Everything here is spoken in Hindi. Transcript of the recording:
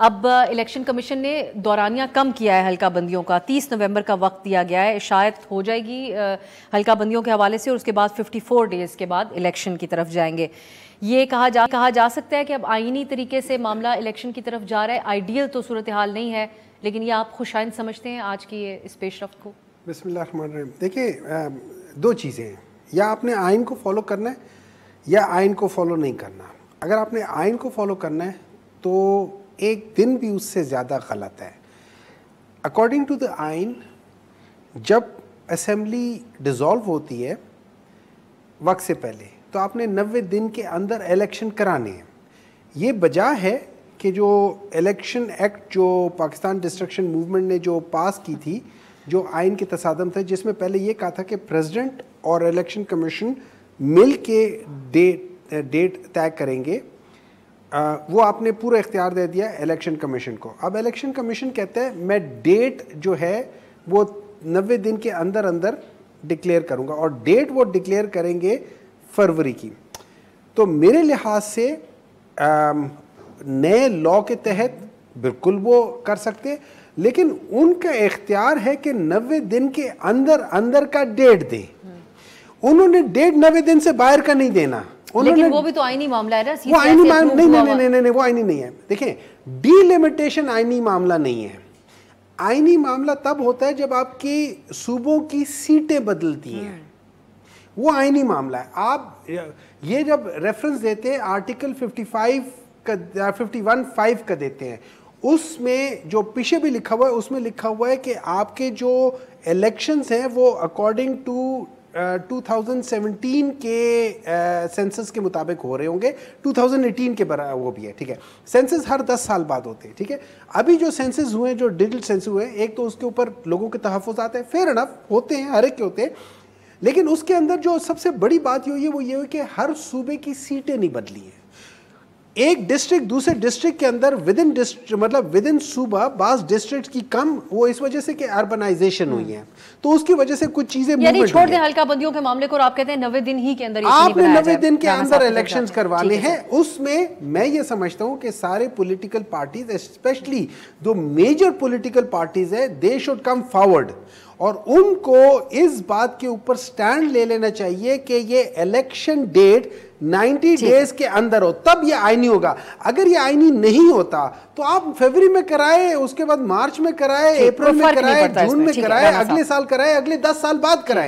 अब इलेक्शन कमीशन ने दौरानिया कम किया है हल्का बंदियों का, 30 नवंबर का वक्त दिया गया है, शायद हो जाएगी हल्का बंदियों के हवाले से, और उसके बाद 54 डेज के बाद इलेक्शन की तरफ जाएंगे। ये कहा जा सकता है कि अब आईनी तरीके से मामला इलेक्शन की तरफ जा रहा है। आइडियल तो सूरत हाल नहीं है, लेकिन ये आप खुशाइंद समझते हैं आज की इस पेशरफ्त को? बिस्मिल्लाहिर्रहमानिर्रहीम। देखिए, दो चीज़ें हैं, या आपने आइन को फॉलो करना है या आइन को फॉलो नहीं करना। अगर आपने आइन को फॉलो करना है तो एक दिन भी उससे ज़्यादा गलत है। अकॉर्डिंग टू द आइन, जब असेंबली डिज़ोल्व होती है वक्त से पहले, तो आपने 90 दिन के अंदर इलेक्शन कराने हैं। ये वजह है कि जो इलेक्शन एक्ट जो पाकिस्तान डिस्ट्रक्शन मूवमेंट ने जो पास की थी, जो आइन के तसादम थे, जिसमें पहले ये कहा था कि प्रेसिडेंट और इलेक्शन कमीशन मिल के डेट तय करेंगे, वो आपने पूरा इख्तियार दे दिया इलेक्शन कमीशन को। अब इलेक्शन कमीशन कहते हैं मैं डेट जो है वो 90 दिन के अंदर अंदर डिक्लेयर करूंगा, और डेट वो डिक्लेयर करेंगे फरवरी की। तो मेरे लिहाज से नए लॉ के तहत बिल्कुल वो कर सकते, लेकिन उनका इख्तियार है कि 90 दिन के अंदर अंदर का डेट दे। उन्होंने डेट 90 दिन से बाहर का नहीं देना। लेकिन वो भी तो आईनी मामला है ना। वो आईनी मामला नहीं, वो आईनी नहीं है। देखें, डीलिमिटेशन आईनी मामला नहीं है। आईनी मामला तब होता है जब आपकी सूबों की सीटें बदलती हैं, वो आईनी मामला है। आप ये जब रेफरेंस देते हैं आर्टिकल 51(5) का देते हैं, उसमें जो पीछे भी लिखा हुआ है, उसमें लिखा हुआ है कि आपके जो इलेक्शंस हैं वो अकॉर्डिंग टू 2017 के सेंसस के मुताबिक हो रहे होंगे। 2018 के बराबर वो भी है, ठीक है। सेंसस हर 10 साल बाद होते हैं, ठीक है। अभी जो सेंसस हुए हैं, जो डिजिटल सेंसस हुए हैं, एक तो उसके ऊपर लोगों के तहफ़्फ़ुज़ात हैं, फेयर इनफ होते हैं, हर एक के होते हैं, लेकिन उसके अंदर जो सबसे बड़ी बात ये हुई कि हर सूबे की सीटें नहीं बदली हैं। एक डिस्ट्रिक्ट दूसरे डिस्ट्रिक्ट के अंदर विद इन सूबा बास डिस्ट्रिक्ट की कम, वो इस वजह से कि अर्बनाइजेशन हुई है, तो उसकी वजह से कुछ चीजें यानी छोड़ दें हल्का बंदियों के मामले को, और आप कहते हैं 90 दिन ही के अंदर आपने 90 दिन के अंदर इलेक्शंस करवाने हैं। उसमें मैं ये समझता हूं कि सारे पॉलिटिकल पार्टीज, स्पेशली जो मेजर पॉलिटिकल पार्टीज है, दे शुड कम फॉरवर्ड, और उनको इस बात के ऊपर स्टैंड ले लेना चाहिए कि ये इलेक्शन डेट 90 डेज के अंदर हो, तब ये आईनी होगा। अगर ये आईनी नहीं होता तो आप फरवरी में कराए, उसके बाद मार्च में कराए, अप्रैल में कराए, जून में कराए, अगले साल कराए, अगले 10 साल बाद कराए।